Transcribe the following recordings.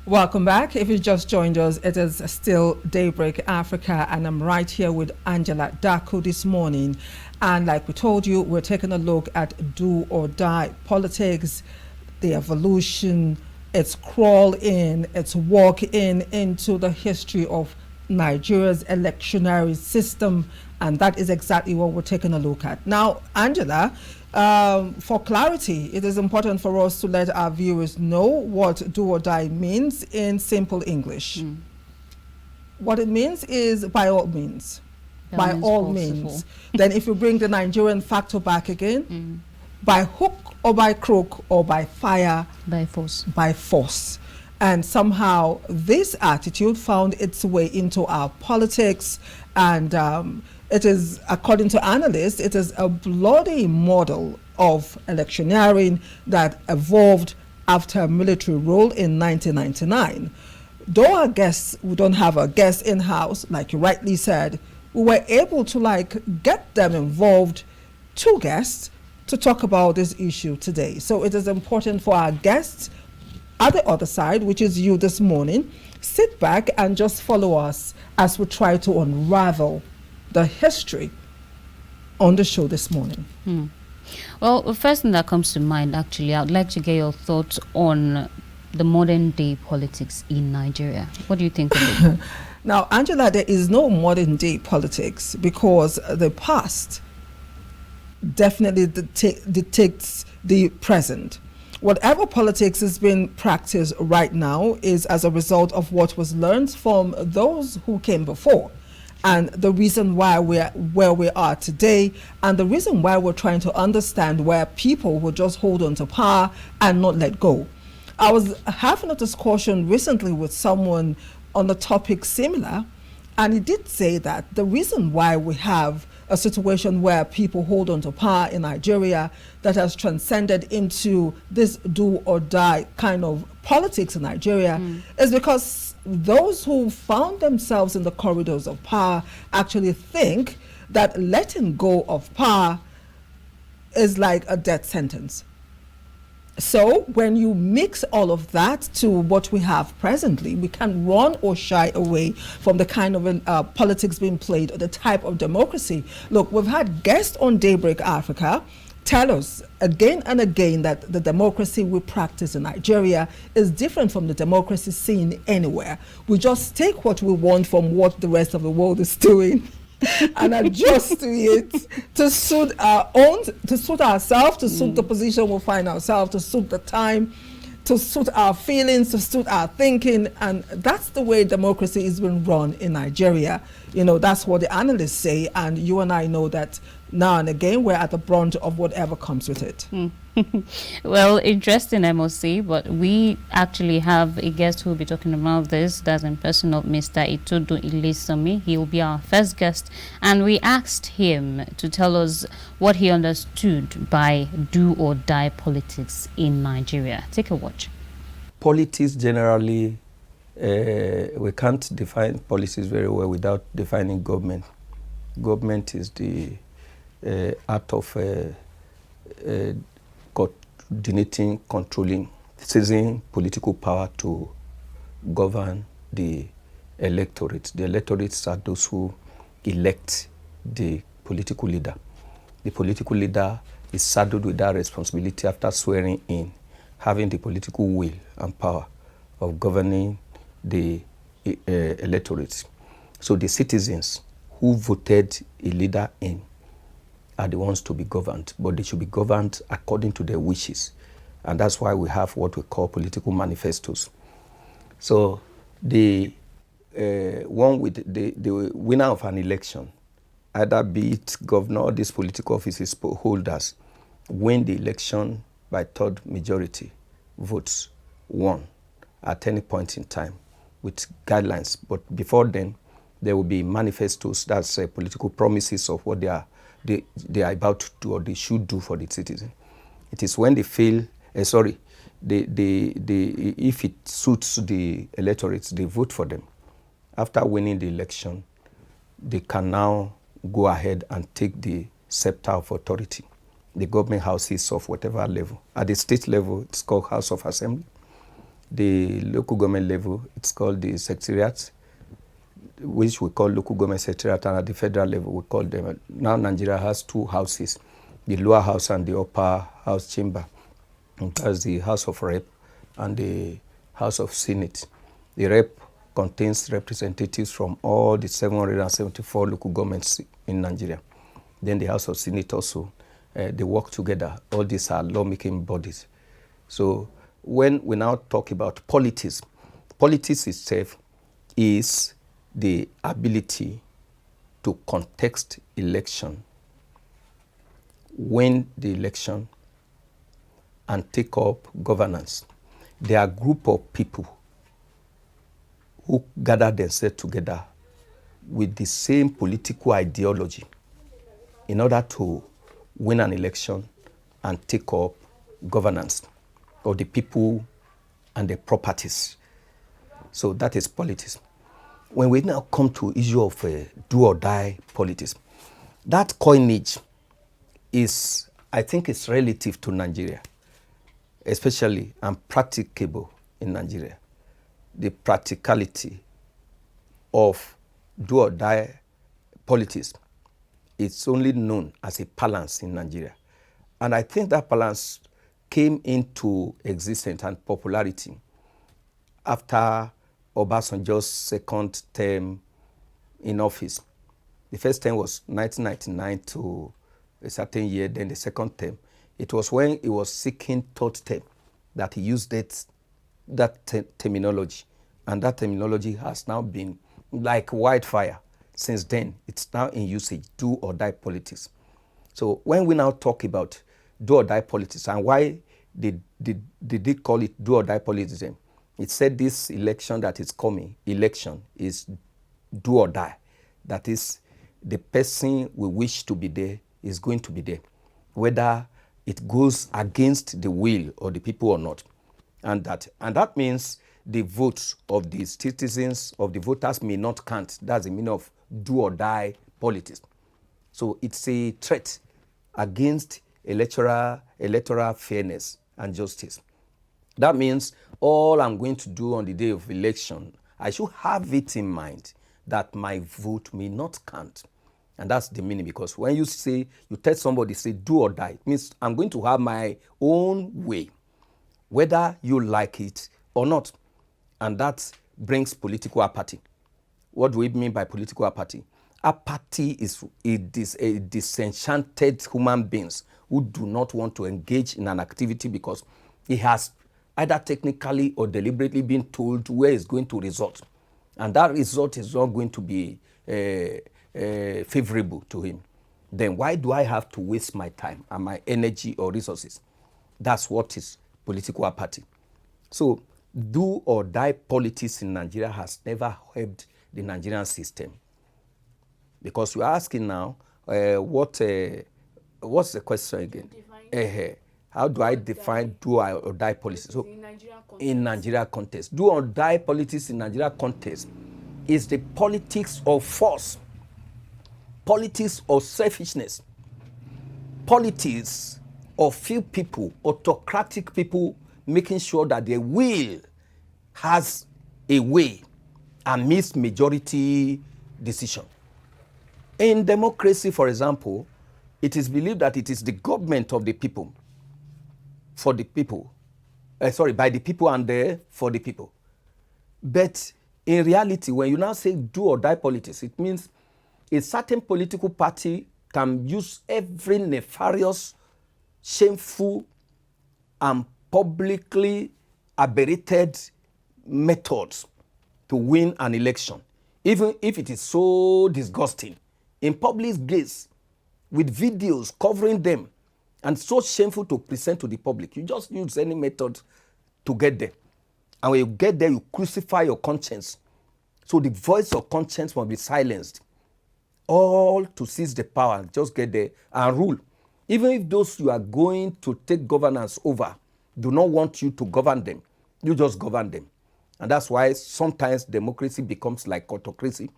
Welcome back. If you just joined us, it is still Daybreak Africa, and I'm right here with Angela Daku this morning. And like we told you, we're taking a look at do or die politics, the evolution, its crawl in, its walk in into the history of Nigeria's electionary system, and that is exactly what we're taking a look at. Now, Angela, for clarity, it is important for us to let our viewers know what do or die means in simple English. What it means is by all means. By all means. Then if you bring the Nigerian factor back again, by hook or by crook or by fire. By force. By force. And somehow this attitude found its way into our politics, and it is, according to analysts, it is a bloody model of electioneering that evolved after a military rule in 1999. Though our guests, we don't have a guest in-house, like you rightly said, we were able to get them involved, two guests, to talk about this issue today. So it is important for our guests at the other side, which is you this morning, sit back and just follow us as we try to unravel the history on the show this morning. Well, the first thing that comes to mind, actually, I'd like to get your thoughts on the modern day politics in Nigeria. What do you think of it? Now, Angela, there is no modern day politics because the past definitely dictates the present. Whatever politics is being practiced right now is as a result of what was learned from those who came before. And the reason why we're where we are today, and the reason why we're trying to understand where people will just hold on to power and not let go. I was having a discussion recently with someone on a topic similar, and he did say that the reason why we have a situation where people hold on to power in Nigeria that has transcended into this do or die kind of politics in Nigeria is because those who found themselves in the corridors of power actually think that letting go of power is like a death sentence. So when you mix all of that to what we have presently, we can run or shy away from the kind of politics being played or the type of democracy. Look, we've had guests on Daybreak Africa tell us again and again that the democracy we practice in Nigeria is different from the democracy seen anywhere. We just take what we want from what the rest of the world is doing and adjust to it to suit our own, to suit ourselves, to suit the position we find ourselves, to suit the time, to suit our feelings, to suit our thinking. And that's the way democracy is being run in Nigeria. You know, that's what the analysts say, and you and I know that now and again we're at the brunt of whatever comes with it. Well, interesting, I must say, but we actually have a guest who will be talking about this. That's in person of Mr. Itodo Ilesanmi. He will be our first guest, and we asked him to tell us what he understood by do or die politics in Nigeria. Take a watch. Politics generally, we can't define policies very well without defining government. Government is the art of coordinating, controlling, seizing political power to govern the electorate. The electorates are those who elect the political leader. The political leader is saddled with that responsibility after swearing in, having the political will and power of governing the electorate. So the citizens who voted a leader in are the ones to be governed, but they should be governed according to their wishes. And that's why we have what we call political manifestos. So the one with the winner of an election, either be it governor or these political offices holders, win the election by third majority votes won at any point in time with guidelines. But before then, there will be manifestos, that's political promises of what they are about to do or they should do for the citizen. It is when they fail, if it suits the electorates, they vote for them. After winning the election, they can now go ahead and take the scepter of authority, the government houses of whatever level. At the state level, it's called House of Assembly. the local government level, it's called the secretariat, which we call local government secretariat, and at the federal level, we call them. Now Nigeria has two houses, the lower house and the upper house chamber. And that's the House of Rep and the House of Senate. The Rep contains representatives from all the 774 local governments in Nigeria. Then the House of Senate also, they work together. All these are lawmaking bodies. So when we now talk about politics, politics itself is the ability to contest election, win the election, and take up governance. They are a group of people who gather themselves together with the same political ideology in order to win an election and take up governance of the people and the properties. So that is politics. When we now come to issue of do or die politics, that coinage is, I think, it's relative to Nigeria, especially and practicable in Nigeria. The practicality of do or die politics, it's only known as a balance in Nigeria. And I think that balance came into existence and popularity after Obasanjo's second term in office. The first term was 1999 to a certain year, then the second term. It was when he was seeking third term that he used that terminology. And that terminology has now been like wildfire. Since then, it's now in usage, do or die politics. So when we now talk about do or die politics and why they call it do or die politics, it said this election that is coming, election is do or die. That is, the person we wish to be there is going to be there, whether it goes against the will of the people or not. And that means the votes of the citizens, of the voters may not count. That's the meaning of do or die politics. So it's a threat against electoral fairness and justice. That means all I'm going to do on the day of election, I should have it in mind that my vote may not count. And that's the meaning, because when you tell somebody, say do or die, it means I'm going to have my own way, whether you like it or not. And that brings political apathy. What do we mean by political apathy? Apathy is a disenchanted human beings who do not want to engage in an activity because he has either technically or deliberately been told where it's going to result. And that result is not going to be favorable to him. Then why do I have to waste my time and my energy or resources? That's what is political apathy. So do or die politics in Nigeria has never helped the Nigerian system. Because you're asking now, what's the question again? How do I define do or die politics? So in Nigeria context, do or die politics in Nigeria context is the politics of force, politics of selfishness, politics of few people, autocratic people, making sure that their will has a way and meets majority decision. In democracy, for example, it is believed that it is the government of the people, for the people, by the people and for the people. But in reality, when you now say do or die politics, it means a certain political party can use every nefarious, shameful, and publicly aberrated methods to win an election, even if it is so disgusting, in public gaze, with videos covering them, and so shameful to present to the public. You just use any method to get there. And when you get there, you crucify your conscience. So the voice of conscience must be silenced. All to seize the power, just get there and rule. Even if those you are going to take governance over do not want you to govern them, you just govern them. And that's why sometimes democracy becomes like autocracy,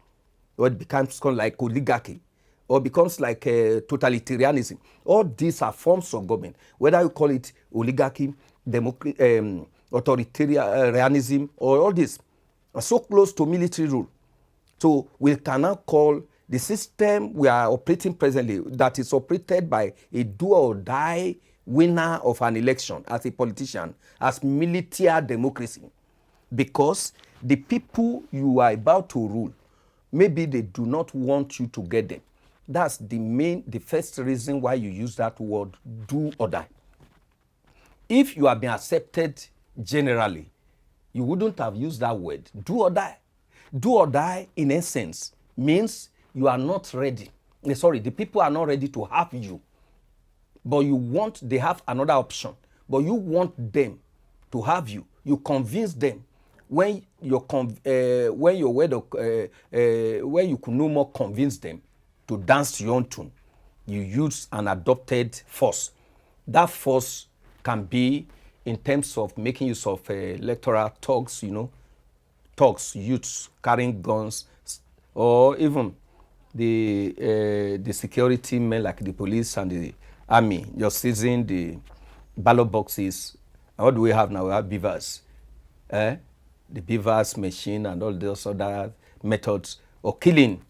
or it becomes like oligarchy, or becomes like totalitarianism. All these are forms of government. Whether you call it oligarchy, authoritarianism, or all this, are so close to military rule. So we cannot call the system we are operating presently, that is operated by a do or die winner of an election as a politician, as military democracy. Because the people you are about to rule, maybe they do not want you to get them. That's the first reason why you use that word, do or die. If you have been accepted generally, you wouldn't have used that word, do or die. Do or die, in essence, means you are not ready. The people are not ready to have you. But they have another option. But you want them to have you. You convince them. When you could no more convince them to dance to your own tune, you use an adopted force. That force can be in terms of making use of electoral thugs, thugs, youths carrying guns, or even the security men like the police and the army just seizing the ballot boxes. And what do we have now? We have beavers. The beavers machine and all those other methods of killing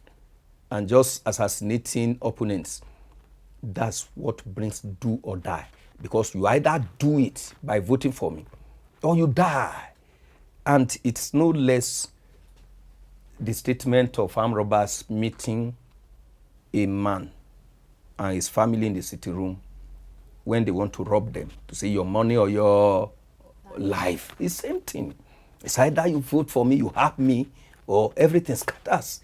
and just assassinating opponents. That's what brings do or die. Because you either do it by voting for me or you die. And it's no less the statement of armed robbers meeting a man and his family in the city room when they want to rob them, to say your money or your life. It's the same thing. It's either you vote for me, you have me, or everything scatters.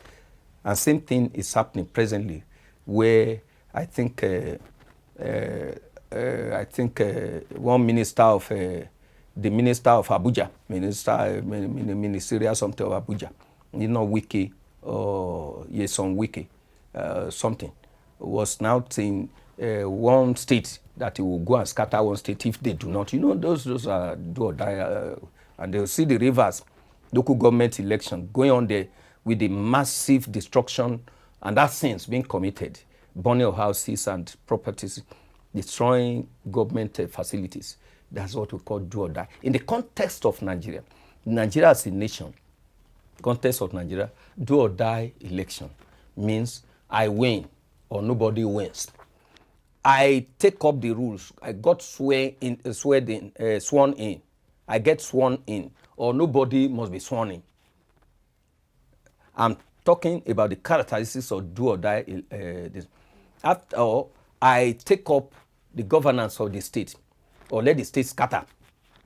And same thing is happening presently, where I think one minister of the minister of Abuja, ministerial something of Abuja, Wiki or Yeson Wiki, something, was now saying one state that he will go and scatter one state if they do not. Those are do or die, and they'll see the rivers, local government election going on there with the massive destruction and that sins being committed, burning of houses and properties, destroying government facilities. That's what we call do or die. In the context of Nigeria as a nation, context of Nigeria, do or die election means I win or nobody wins. I take up the rules. I got sworn in. I get sworn in, or nobody must be sworn in. I'm talking about the characteristics of do or die. After all, I take up the governance of the state, or let the state scatter,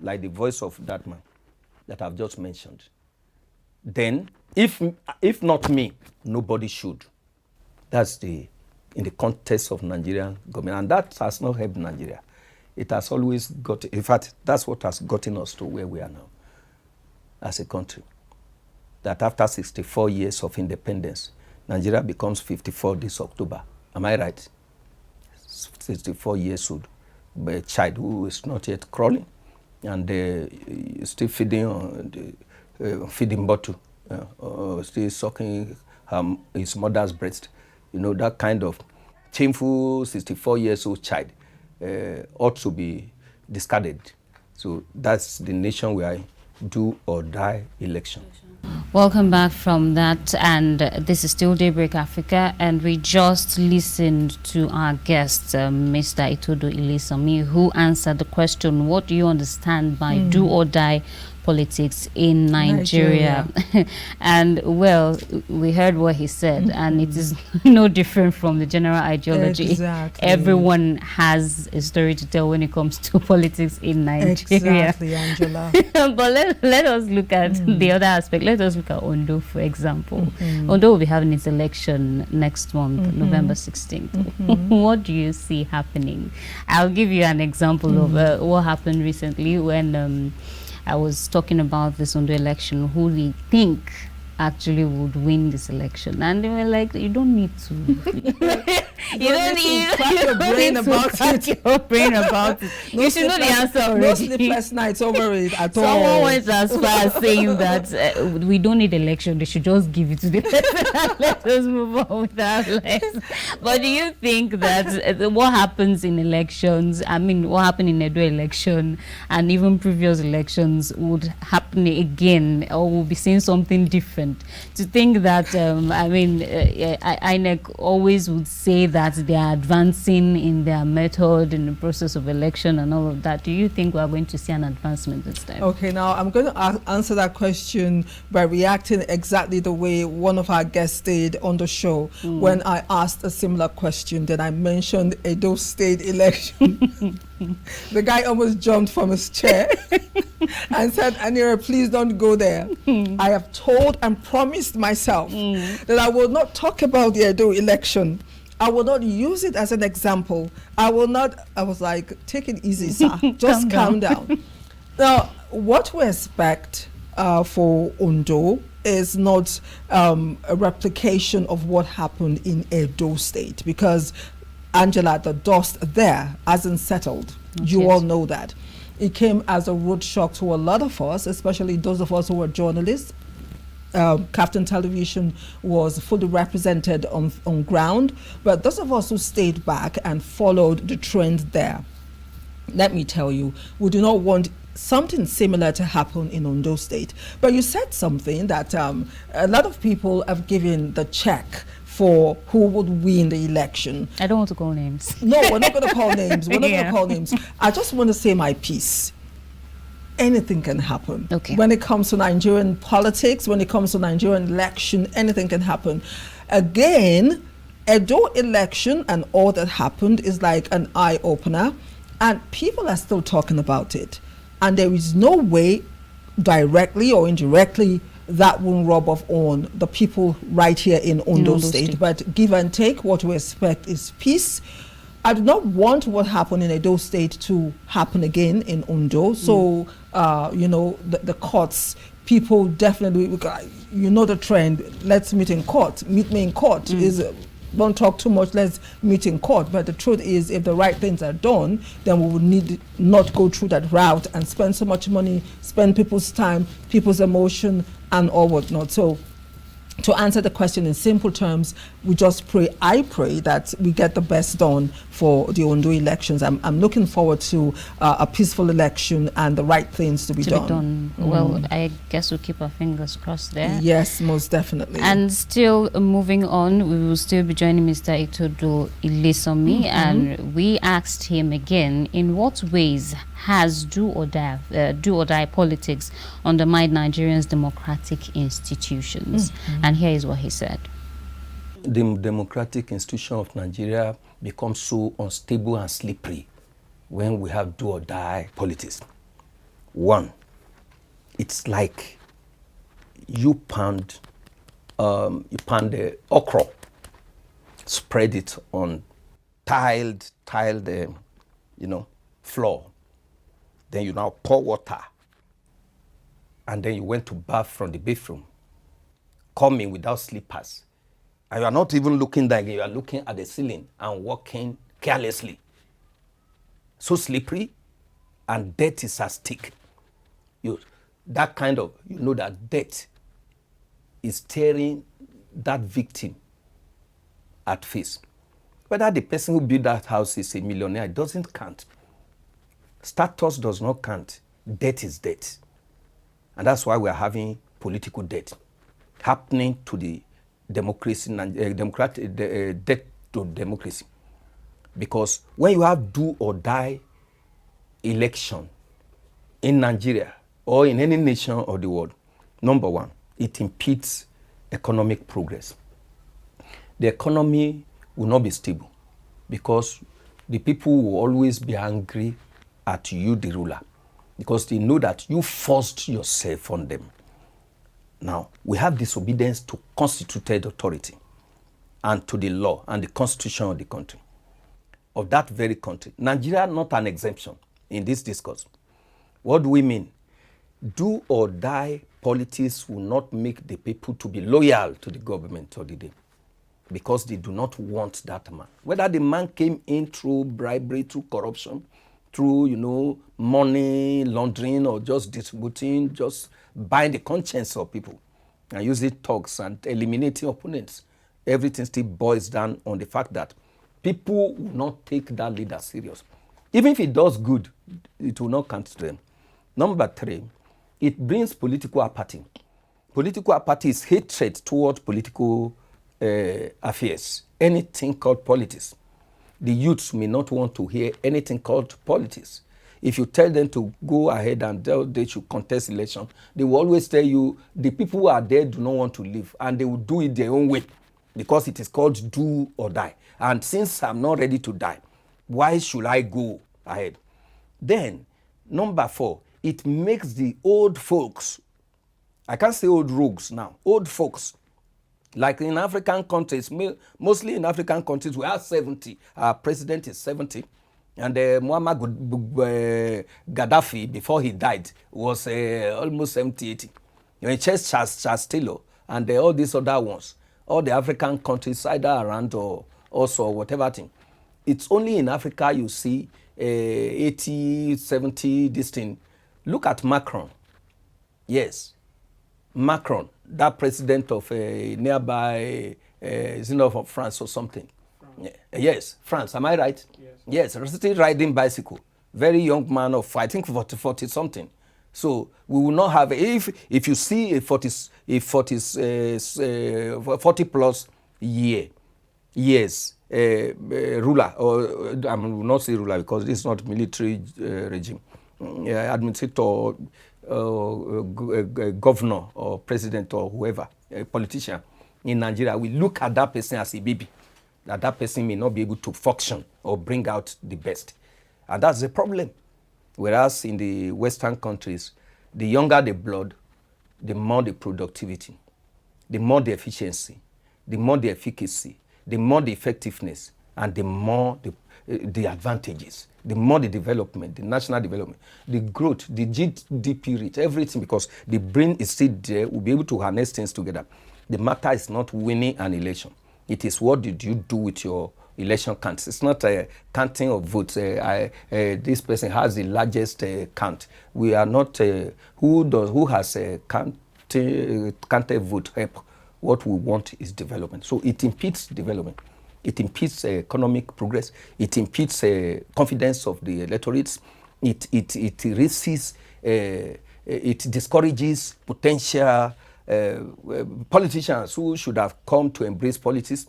like the voice of that man that I've just mentioned. Then, if not me, nobody should. That's in the context of Nigerian government, and that has not helped Nigeria. It has always got, in fact, that's what has gotten us to where we are now as a country. That after 64 years of independence, Nigeria becomes 54 this October. Am I right? 64 years old, but a child who is not yet crawling and still feeding on the feeding bottle, still sucking his mother's breast. That kind of shameful 64 years old child ought to be discarded. So that's the nation we are in, do or die election. Welcome back from that, and this is still Daybreak Africa, and we just listened to our guest, Mr. Itodo Ilesanmi, who answered the question, what do you understand by do or die politics in Nigeria? And well, we heard what he said, and it is no different from the general ideology. Exactly. Everyone has a story to tell when it comes to politics in Nigeria. Exactly, Angela. But let us look at the other aspect. Let us look at Ondo, for example. Ondo will be having its election next month, November 16th. What do you see happening? I'll give you an example of what happened recently when I was talking about this Ondo election, who we think actually would win this election? And they were like, you don't need to. You don't need to crack your brain about it. You should know the answer already. No sleepless nights over it at all. Someone went as far as saying that we don't need election. They should just give it to the person and let us move on with our lives. But do you think that what happens in elections, I mean, what happened in Edo election and even previous elections would happen again, or we'll be seeing something different? To think that, INEC always would say that they are advancing in their method in the process of election and all of that. Do you think we are going to see an advancement this time? Okay, now I'm going to answer that question by reacting exactly the way one of our guests did on the show when I asked a similar question. Then I mentioned Edo State election. The guy almost jumped from his chair and said, Anire, please don't go there. I have told and promised myself that I will not talk about the Edo election. I will not use it as an example. I was like, take it easy, sir. Just calm down. Now, what we expect for Ondo is not a replication of what happened in Edo State, because Angela, the dust there hasn't settled. You all know that. It came as a road shock to a lot of us, especially those of us who were journalists. KAFTAN television was fully represented on ground, but those of us who stayed back and followed the trend there, let me tell you, we do not want something similar to happen in Ondo State. But you said something that a lot of people have given the check for who would win the election. I don't want to call names. No, we're not going to call names. We're not going to call names. I just want to say my piece. Anything can happen. Okay. When it comes to Nigerian politics, when it comes to Nigerian election, anything can happen. Again, Edo election and all that happened is like an eye-opener, and people are still talking about it. And there is no way, directly or indirectly, that will rub off on the people right here in Ondo State. But give and take, what we expect is peace. I do not want what happened in Edo State to happen again in Ondo. So, the courts, people definitely, the trend, let's meet in court. Meet me in court don't talk too much, let's meet in court. But the truth is, if the right things are done, then we would need not go through that route and spend so much money, spend people's time, people's emotion, and all whatnot. So, to answer the question in simple terms, we just pray, I pray that we get the best done for the Ondo elections. I'm looking forward to a peaceful election and the right things to be done. Well, I guess we'll keep our fingers crossed there. Yes, most definitely. And still moving on, we will still be joining Mr. Itodo Ilesanmi, and we asked him again, in what ways has do or die politics undermined Nigerians' democratic institutions? And here is what he said. The democratic institution of Nigeria becomes so unstable and slippery when we have do or die politics. One, it's like you pound the okra, spread it on tiled floor. Then you now pour water, and then you went to bath from the bathroom, coming without slippers, and you are not even looking down, you are looking at the ceiling and walking carelessly. So slippery, and death is at stake. That death is staring that victim at face. Whether the person who built that house is a millionaire, it doesn't count. Status does not count. Death is death. And that's why we are having political death happening to the democracy, death to democracy. Because when you have do or die election in Nigeria or in any nation of the world, number one, it impedes economic progress. The economy will not be stable because the people will always be angry at you, the ruler, because they know that you forced yourself on them. Now, we have disobedience to constituted authority and to the law and the constitution of the country, of that very country. Nigeria, not an exemption in this discourse. What do we mean? Do or die politics will not make the people to be loyal to the government or the day, because they do not want that man. Whether the man came in through bribery, through corruption, through, money laundering, or just distributing, just buying the conscience of people and using talks and eliminating opponents, everything still boils down on the fact that people will not take that leader serious. Even if he does good, it will not count to them. Number 3, it brings political apathy. Political apathy is hatred toward political affairs, anything called politics. The youths may not want to hear anything called politics. If you tell them to go ahead and they should contest election, they will always tell you the people who are there do not want to live, and they will do it their own way, because it is called do or die. And since I'm not ready to die, why should I go ahead? Then, number 4, it makes the old folks, I can't say old rogues now, old folks, like in African countries, mostly in African countries, we are 70. Our president is 70. And Muammar Gaddafi, before he died, was almost 70, 80. Charles Taylor and all these other ones, all the African countries, either around or also whatever thing. It's only in Africa you see 80, 70, this thing. Look at Macron. Yes, Macron, that president of nearby, is it of France or something? France. Yes, France, am I right? Yes, still riding bicycle. Very young man of, I think, 40 something. So we will not have, if you see a 40 plus years ruler, or I will not say ruler because this is not military regime, administrator, governor or president or whoever, a politician in Nigeria, we look at that person as a baby, that person may not be able to function or bring out the best. And that's the problem. Whereas in the Western countries, the younger the blood, the more the productivity, the more the efficiency, the more the efficacy, the more the effectiveness, and the more the advantages, the more the development, the national development, the growth, the GDP rate, everything, because the brain is still there, will be able to harness things together. The matter is not winning an election. It is what did you do with your election counts. It's not a counting of votes. This person has the largest count. We are not who has counted vote help. What we want is development. So it impedes development. It impedes economic progress. It impedes confidence of the electorates. It raises, it discourages potential politicians who should have come to embrace politics.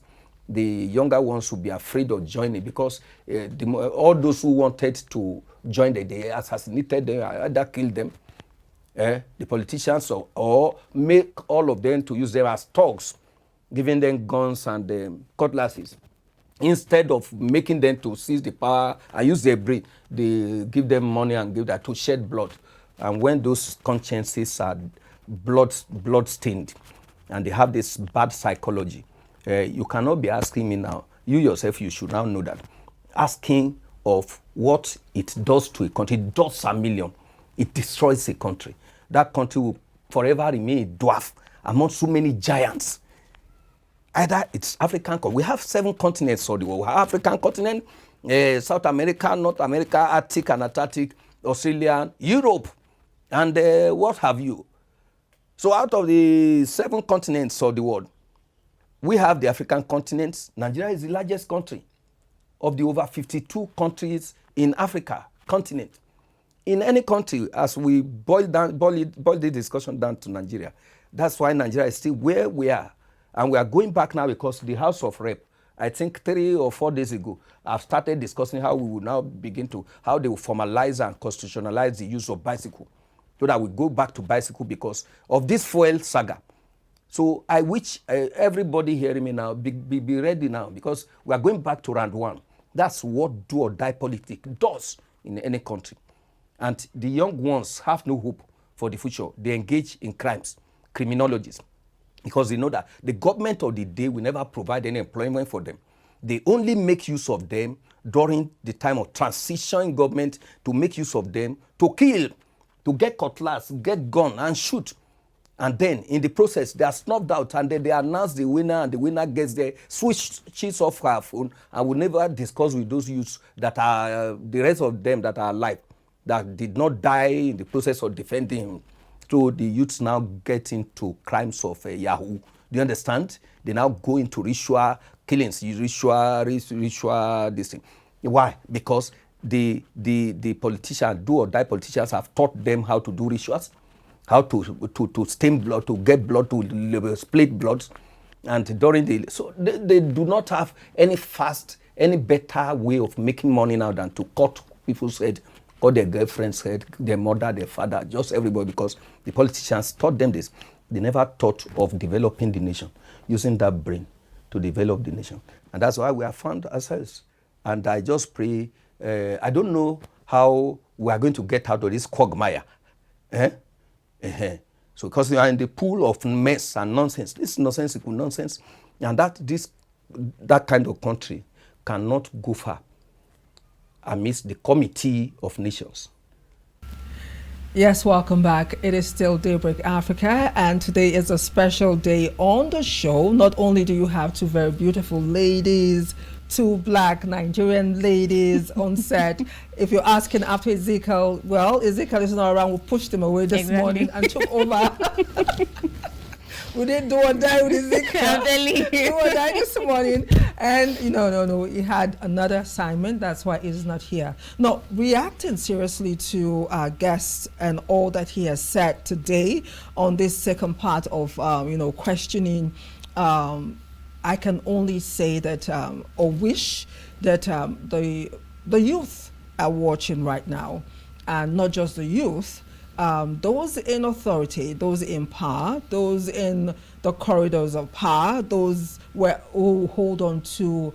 The younger ones will be afraid of joining because all those who wanted to join, they assassinated them, either killed them, the politicians, or make all of them to use them as thugs, giving them guns and cutlasses. Instead of making them to seize the power and use their brain, they give them money and give that to shed blood. And when those consciences are blood stained and they have this bad psychology, you cannot be asking me now, you yourself, you should now know that, asking of what it does to a country. It does a million. It destroys a country. That country will forever remain a dwarf among so many giants. Either it's African, we have 7 continents of the world. We have African continent, South America, North America, Arctic and Antarctic, Australia, Europe, and what have you. So out of the 7 continents of the world, we have the African continent. Nigeria is the largest country of the over 52 countries in Africa continent. In any country, as we boil the discussion down to Nigeria, that's why Nigeria is still where we are. And we are going back now because the House of Rep, I think 3 or 4 days ago, I've started discussing how we will now begin to, how they will formalize and constitutionalize the use of bicycle, so that we go back to bicycle because of this fuel saga. So I wish everybody hearing me now, be ready now, because we are going back to round 1. That's what do or die politics does in any country. And the young ones have no hope for the future. They engage in crimes, criminologies, because they know that the government of the day will never provide any employment for them. They only make use of them during the time of transition government, to make use of them to kill, to get cutlass, get gun and shoot. And then in the process, they are snuffed out, and then they announce the winner, and the winner gets there, switches off her phone, and will never discuss with those youths that are the rest of them that are alive, that did not die in the process of defending him. So the youths now get into crimes of Yahoo. Do you understand? They now go into ritual killings, ritual this thing. Why? Because the politicians, do or die politicians, have taught them how to do rituals, how to stain blood, to get blood, to split blood. And during the, so they do not have any better way of making money now than to cut people's head, cut their girlfriend's head, their mother, their father, just everybody, because the politicians taught them this. They never thought of developing the nation, using that brain to develop the nation. And that's why we have found ourselves. And I just pray, I don't know how we are going to get out of this quagmire. So because we are in the pool of mess and nonsense, this is nonsensical nonsense, and that kind of country cannot go far amidst the Committee of Nations. Yes, welcome back. It is still Daybreak Africa, and today is a special day on the show. Not only do you have two very beautiful ladies, two black Nigerian ladies on set. If you're asking after Ezekiel, well, Ezekiel is not around. We pushed him away this morning and took over. We didn't do or die with Ezekiel. Do or die this morning. And no, he had another assignment. That's why he's not here. No, reacting seriously to our guests and all that he has said today on this second part of, questioning. I can only say that, or wish that the youth are watching right now, and not just the youth, those in authority, those in power, those in the corridors of power, those who hold on to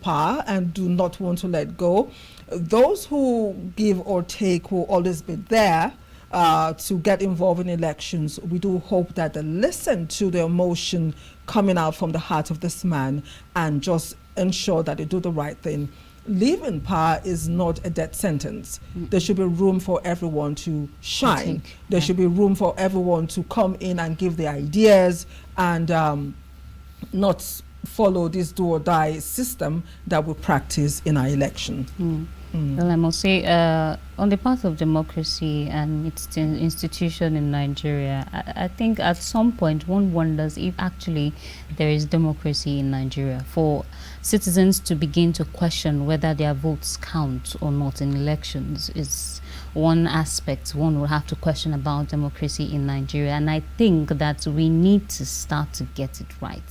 power and do not want to let go, those who give or take will always be there to get involved in elections. We do hope that they listen to the emotion coming out from the heart of this man and just ensure that they do the right thing. Leaving power is not a death sentence. There should be room for everyone to shine. There should be room for everyone to come in and give their ideas and not follow this do or die system that we practice in our election. Well, I must say, on the path of democracy and its institution in Nigeria, I think at some point one wonders if actually there is democracy in Nigeria. For citizens to begin to question whether their votes count or not in elections is one aspect one will have to question about democracy in Nigeria. And I think that we need to start to get it right.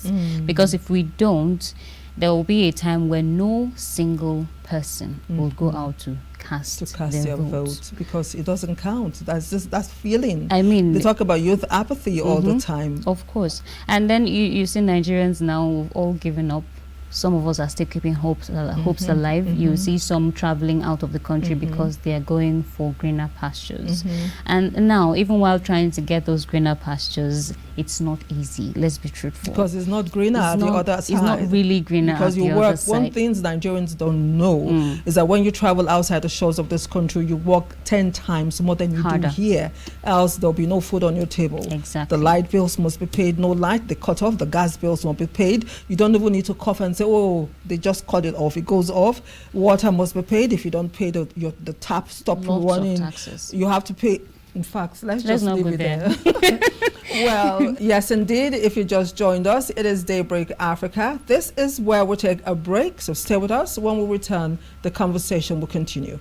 Because if we don't, there will be a time when no single person will go out to cast their vote, because it doesn't count. That's feeling. I mean, they talk about youth apathy all the time. Of course. And then you see Nigerians now who've all given up. Some of us are still keeping hopes alive. You see some traveling out of the country because they are going for greener pastures. And now, even while trying to get those greener pastures, it's not easy. Let's be truthful. Because it's not greener at the other side. It's not really greener because at the other side. One thing Nigerians don't know is that when you travel outside the shores of this country, you work 10 times more than you do here. Else there'll be no food on your table. Exactly. The light bills must be paid. No light, they cut off. The gas bills won't be paid. You don't even need to cough and say, oh, they just cut it off. It goes off. Water must be paid. If you don't pay the tap stop running, you have to pay. In fact, let's just leave it there. Well, yes, indeed. If you just joined us, it is Daybreak Africa. This is where we take a break, so stay with us. When we return, the conversation will continue.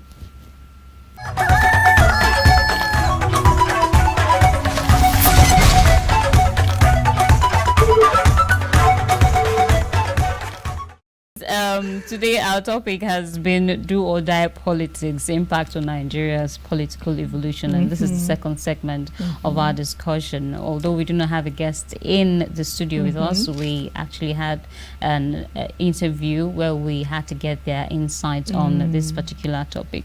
Today our topic has been do or die politics, impact on Nigeria's political evolution, and this is the second segment of our discussion. Although we do not have a guest in the studio with us, we actually had an interview where we had to get their insights on this particular topic.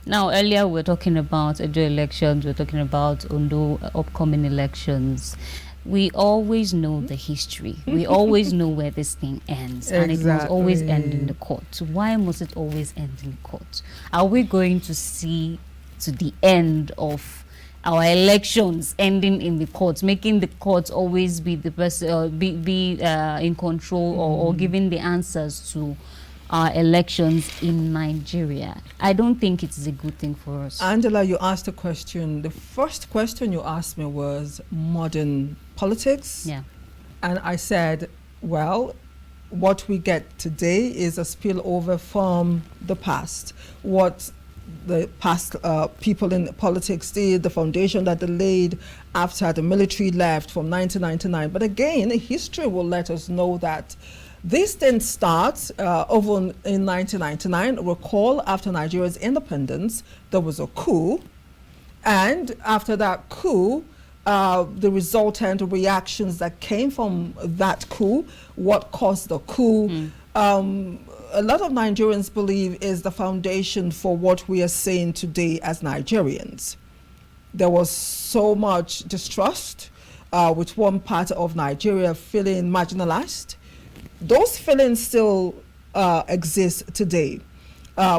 Now, earlier we were talking about Edo elections, we were talking about Ondo upcoming elections. We always know the history. We always know where this thing ends. And it must always end in the court. Why must it always end in court? Are we going to see to the end of our elections ending in the courts, making the courts always be the person, be in control or giving the answers to our elections in Nigeria. I don't think it's a good thing for us. Angela, you asked a question. The first question you asked me was modern politics. Yeah. And I said, well, what we get today is a spillover from the past. What the past people in politics did, the foundation that they laid after the military left from 1999. But again, history will let us know that this didn't start over in 1999. Recall, after Nigeria's independence, there was a coup. And after that coup, the resultant reactions that came from that coup, what caused the coup, a lot of Nigerians believe is the foundation for what we are seeing today as Nigerians. There was so much distrust with one part of Nigeria feeling marginalized. Those feelings still exist today,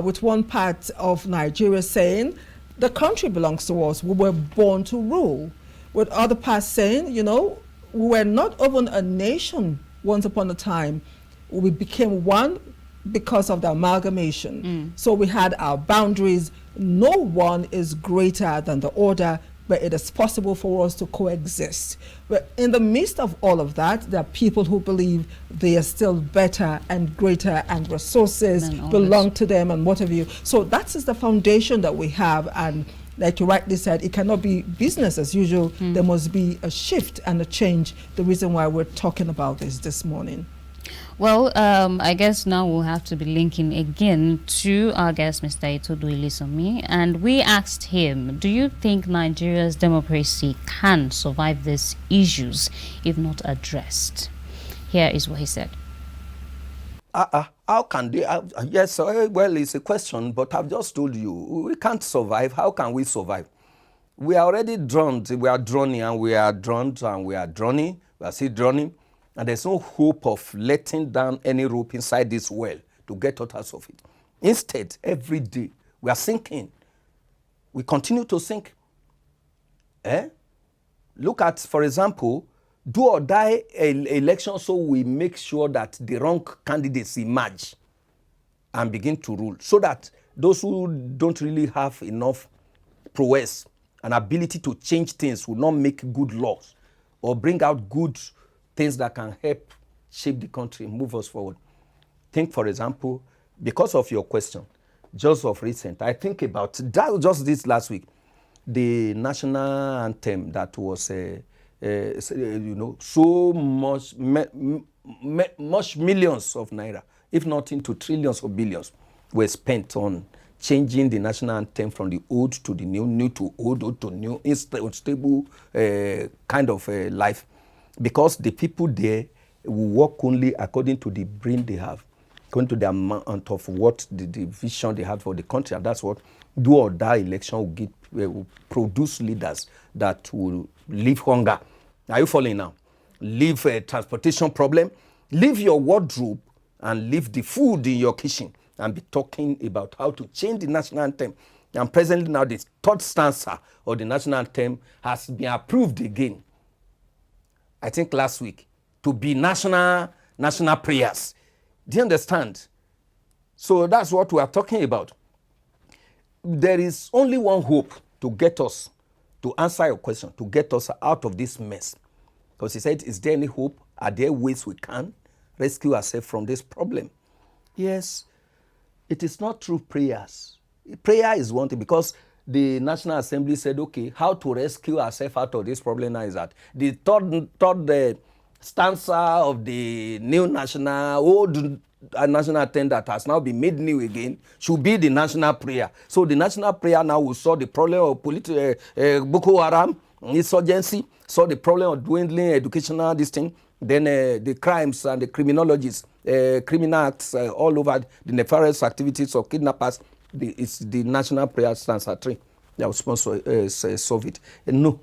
with one part of Nigeria saying, the country belongs to us, we were born to rule. With other parts saying, you know, we were not even a nation once upon a time. We became one because of the amalgamation. So we had our boundaries. No one is greater than the other, but it is possible for us to coexist. But in the midst of all of that, there are people who believe they are still better and greater and resources belong to them and what have you. So that is the foundation that we have. And like you rightly said, it cannot be business as usual. There must be a shift and a change. The reason why we're talking about this morning. Well, I guess now we'll have to be linking again to our guest, Mr. Itodo Ilesanmi, and we asked him, do you think Nigeria's democracy can survive these issues if not addressed? Here is what he said. How can they? Yes, well, it's a question, but I've just told you, we can't survive. How can we survive? We are already drowned. We are drowning, and we are drowned, and we are drowning. We are still drowning. And there's no hope of letting down any rope inside this well to get out of it. Instead, every day, we are sinking. We continue to sink. Look at, for example, do or die election, so we make sure that the wrong candidates emerge and begin to rule, so that those who don't really have enough prowess and ability to change things will not make good laws or bring out good things that can help shape the country, move us forward. Think, for example, because of your question, just of recent, I think about that just this last week, the national anthem that was, so much millions of naira, if not into trillions or billions, were spent on changing the national anthem from the old to the new, new to old to new, unstable kind of life. Because the people there will work only according to the brain they have, according to the amount of what the vision they have for the country. And that's what do or die election will produce leaders that will leave hunger. Are you following now? Leave a transportation problem, leave your wardrobe, and leave the food in your kitchen, and be talking about how to change the national anthem. And presently now, the third stanza of the national anthem has been approved again, I think last week, to be national prayers. Do you understand? So that's what we are talking about. There is only one hope to get us, to answer your question, to get us out of this mess. Because he said, is there any hope? Are there ways we can rescue ourselves from this problem? Yes, it is not through prayers. Prayer is one thing, because the National Assembly said, okay, how to rescue ourselves out of this problem now is that the third stanza of the new old national anthem that has now been made new again should be the national prayer. So the national prayer now will solve the problem of Boko Haram, insurgency, solve the problem of dwindling educational this thing, then the crimes and the criminologies, criminal acts all over, the nefarious activities of kidnappers. It's the national prayer stanza 3 that was supposed to solve it. No,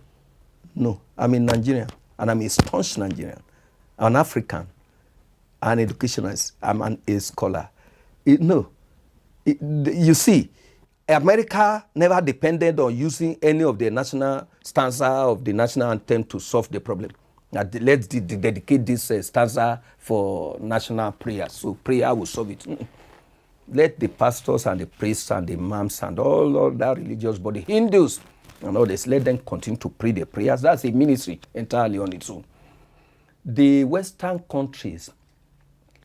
I'm in Nigeria, and I'm a staunch Nigerian, an African, an educationalist, I'm a scholar. You see, America never depended on using any of the national stanza of the national anthem to solve the problem. Let's dedicate this stanza for national prayer, so prayer will solve it. Let the pastors and the priests and the imams and all that religious body, Hindus and all this, let them continue to pray the prayers. That's a ministry entirely on its own. The Western countries,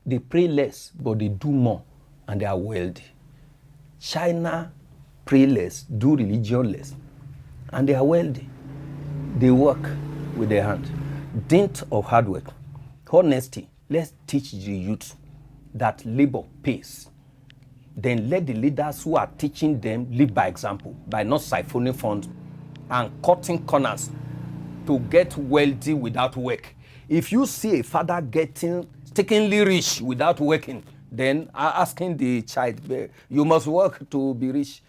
they pray less, but they do more, and they are wealthy. China pray less, do religion less, and they are wealthy. They work with their hand. Dint of hard work, honesty. Let's teach the youth that labor pays. Then let the leaders who are teaching them live by example, by not siphoning funds and cutting corners to get wealthy without work. If you see a father getting stickingly rich without working, then asking the child, you must work to be rich.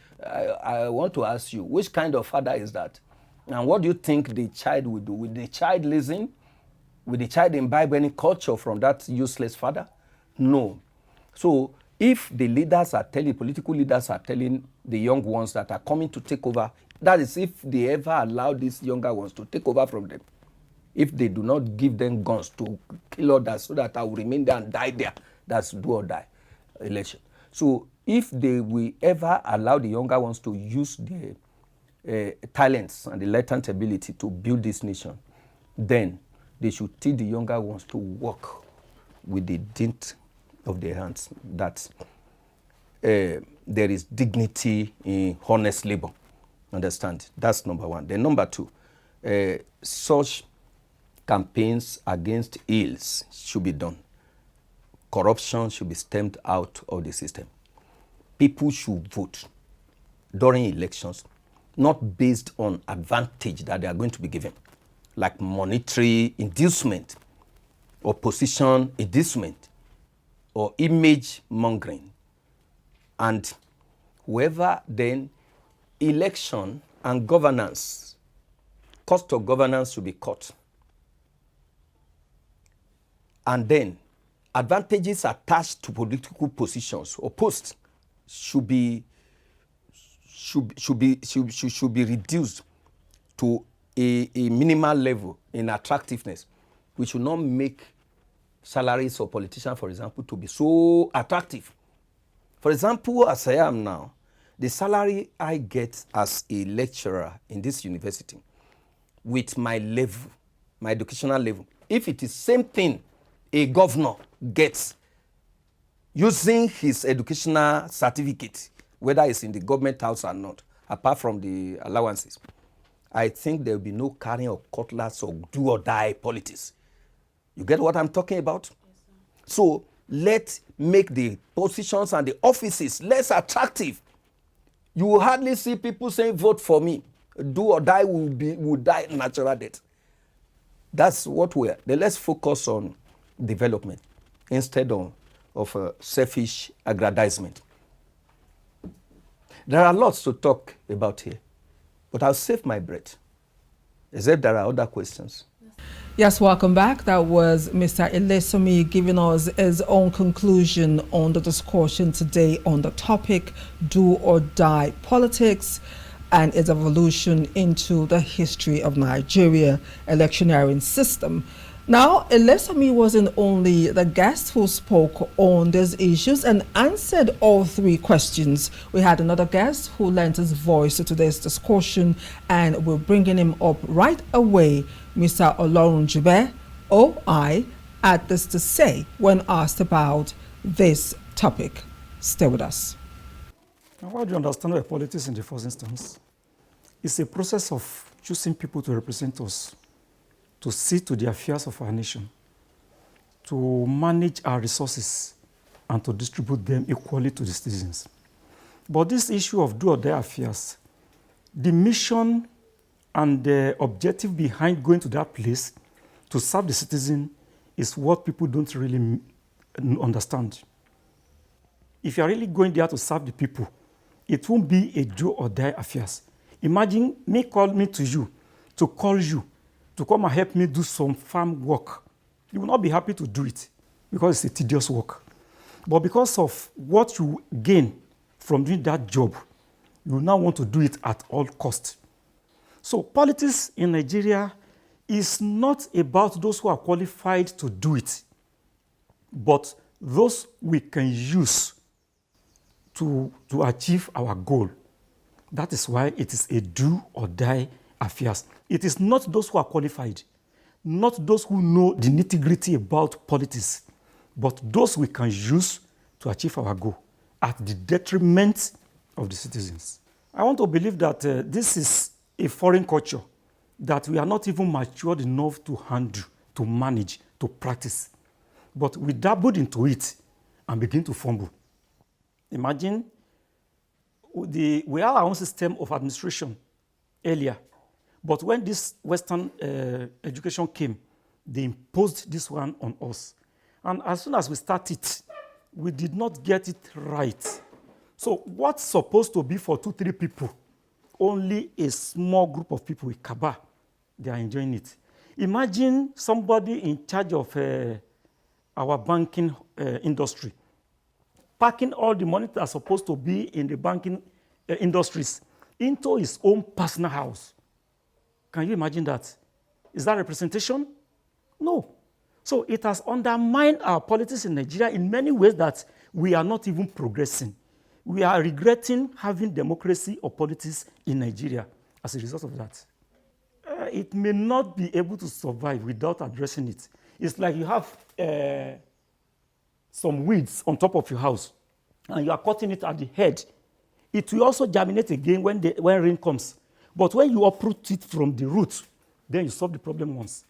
I want to ask you, which kind of father is that? And what do you think the child will do? Will the child listen? Will the child imbibe any culture from that useless father? No. So if the leaders are telling, political leaders are telling the young ones that are coming to take over, that is if they ever allow these younger ones to take over from them. If they do not give them guns to kill others so that I will remain there and die there, that's do or die election. So if they will ever allow the younger ones to use their talents and the latent ability to build this nation, then they should teach the younger ones to work with the dint of their hands, that there is dignity in honest labor. Understand? That's number one. Then number two, such campaigns against ills should be done. Corruption should be stamped out of the system. People should vote during elections, not based on advantage that they are going to be given, like monetary inducement or position inducement or image mongering. And whoever then election and governance, cost of governance should be cut. And then advantages attached to political positions or posts should be reduced to a minimal level in attractiveness. We should not make salaries of politicians, for example, to be so attractive. For example, as I am now, the salary I get as a lecturer in this university with my level, my educational level, if it is same thing a governor gets using his educational certificate, whether it's in the government house or not, apart from the allowances, I think there will be no carrying of cutlass or do or die politics. You get what I'm talking about? Yes, so let's make the positions and the offices less attractive. You will hardly see people saying, vote for me. Do or die will die natural death. That's what we're. Then let's focus on development instead of selfish aggrandizement. There are lots to talk about here, but I'll save my breath. Except there are other questions. Yes, welcome back. That was Mr. Ilesanmi giving us his own conclusion on the discussion today on the topic, do or die politics and its evolution into the history of Nigeria electioneering system. Now, Ilesanmi wasn't only the guest who spoke on these issues and answered all three questions. We had another guest who lent his voice to today's discussion, and we're bringing him up right away. Mr. Olorunjube, OI, had this to say when asked about this topic. Stay with us. Now, how do you understand why politics in the first instance? It's a process of choosing people to represent us, to see to the affairs of our nation, to manage our resources, and to distribute them equally to the citizens. But this issue of do or die affairs, the mission and the objective behind going to that place to serve the citizen is what people don't really understand. If you're really going there to serve the people, it won't be a do or die affairs. Imagine me call me to you, to call you, to come and help me do some farm work. You will not be happy to do it because it's a tedious work. But because of what you gain from doing that job, You now want to do it at all cost. So politics in Nigeria is not about those who are qualified to do it, but those we can use to achieve our goal. That is why it is a do or die affair. It is not those who are qualified, not those who know the nitty-gritty about politics, but those we can use to achieve our goal at the detriment of the citizens. I want to believe that this is a foreign culture that we are not even matured enough to handle, to manage, to practice. But we dabbled into it and begin to fumble. Imagine we had our own system of administration earlier, but when this Western education came, they imposed this one on us. And as soon as we started, we did not get it right. So what's supposed to be for 2-3 people, only a small group of people with Kaba, they are enjoying it. Imagine somebody in charge of our banking industry, packing all the money that are supposed to be in the banking industries into his own personal house. Can you imagine that? Is that representation? No. So it has undermined our politics in Nigeria in many ways that we are not even progressing. We are regretting having democracy or politics in Nigeria as a result of that. It may not be able to survive without addressing it. It's like you have some weeds on top of your house, and you are cutting it at the head. It will also germinate again when rain comes. But when you uproot it from the root, then you solve the problem once.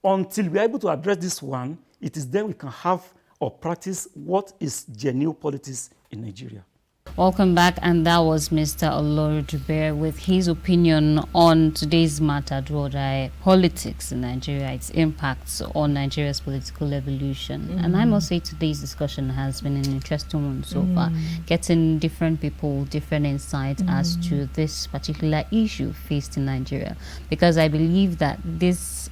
Until we are able to address this one, it is then we can have or practice what is genuine politics in Nigeria. Welcome back, and that was Mr. Olorunjube with his opinion on today's matter, politics in Nigeria, its impacts on Nigeria's political evolution. And I must say today's discussion has been an interesting one so far, getting different people, different insights as to this particular issue faced in Nigeria, because I believe that this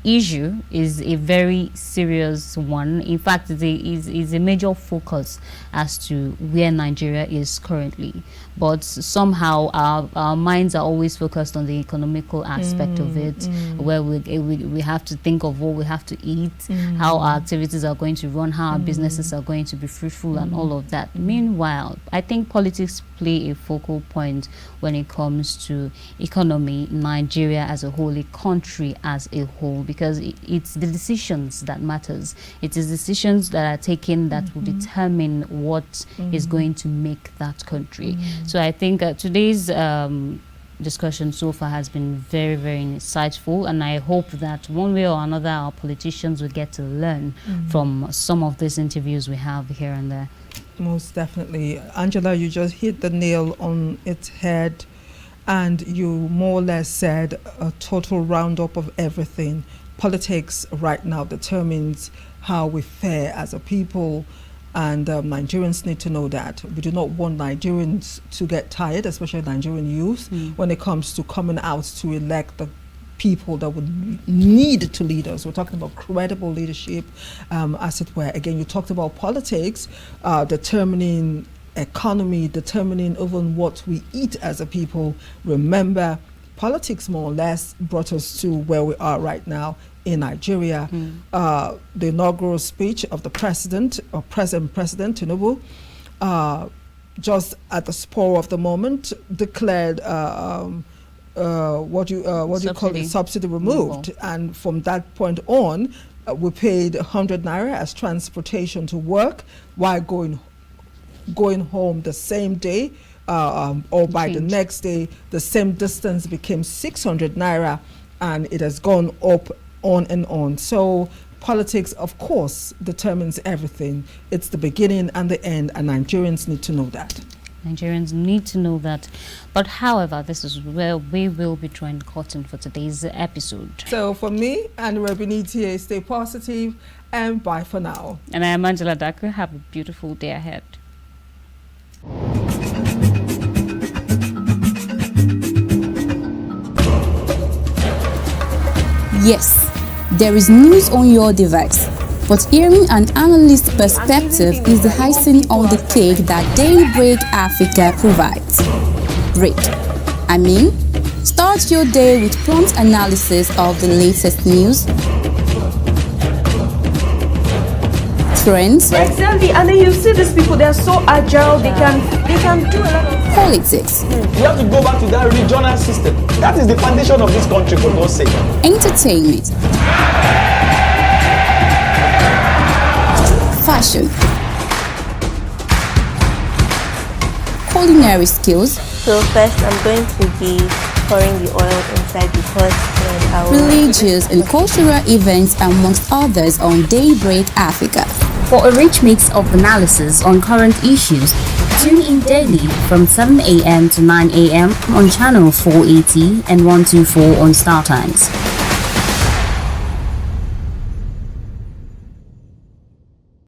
issue is a very serious one. In fact, it is a major focus as to where Nigeria is currently. But somehow our minds are always focused on the economical aspect of it, where we have to think of what we have to eat, how our activities are going to run, how our businesses are going to be fruitful, and all of that. Meanwhile, I think politics play a focal point when it comes to economy, Nigeria as a whole, a country as a whole, because it's the decisions that matters. It is decisions that are taken that will determine what is going to make that country. So I think today's discussion so far has been very, very insightful, and I hope that one way or another our politicians will get to learn from some of these interviews we have here and there. Most definitely. Angela, you just hit the nail on its head, and you more or less said a total roundup of everything. Politics right now determines how we fare as a people, and Nigerians need to know that. We do not want Nigerians to get tired, especially Nigerian youth, when it comes to coming out to elect the people that would need to lead us. We're talking about credible leadership, as it were. Again, you talked about politics, determining economy, determining even what we eat as a people. Remember, politics more or less brought us to where we are right now in Nigeria. The inaugural speech of the president, or present President Tinubu, just at the spur of the moment, declared what you call it, subsidy removed, and from that point on, we paid 100 naira as transportation to work while going home the same day, or by the next day. The same distance became 600 naira, and it has gone up on and on. So politics, of course, determines everything. It's the beginning and the end, and Nigerians need to know that. Nigerians need to know that. But however, this is where we will be drawing curtain for today's episode. So for me and Binitie, stay positive and bye for now. And I am Angela Daku. Have a beautiful day ahead. Yes, there is news on your device, but hearing an analyst's perspective is the icing on the cake that Daybreak Africa provides. Daybreak. I mean, start your day with prompt analysis of the latest news, trends, Exactly, and then you see these people, they're so agile, they can do a lot of politics, We have to go back to that regional system. That is the foundation of this country, for God's sake. entertainment, fashion, culinary skills, So first I'm going to be pouring the oil inside the pot and I will... religious and cultural events amongst others on Daybreak Africa. For a rich mix of analysis on current issues, tune in daily from 7 a.m. to 9 a.m. on channel 480 and 124 on Startimes.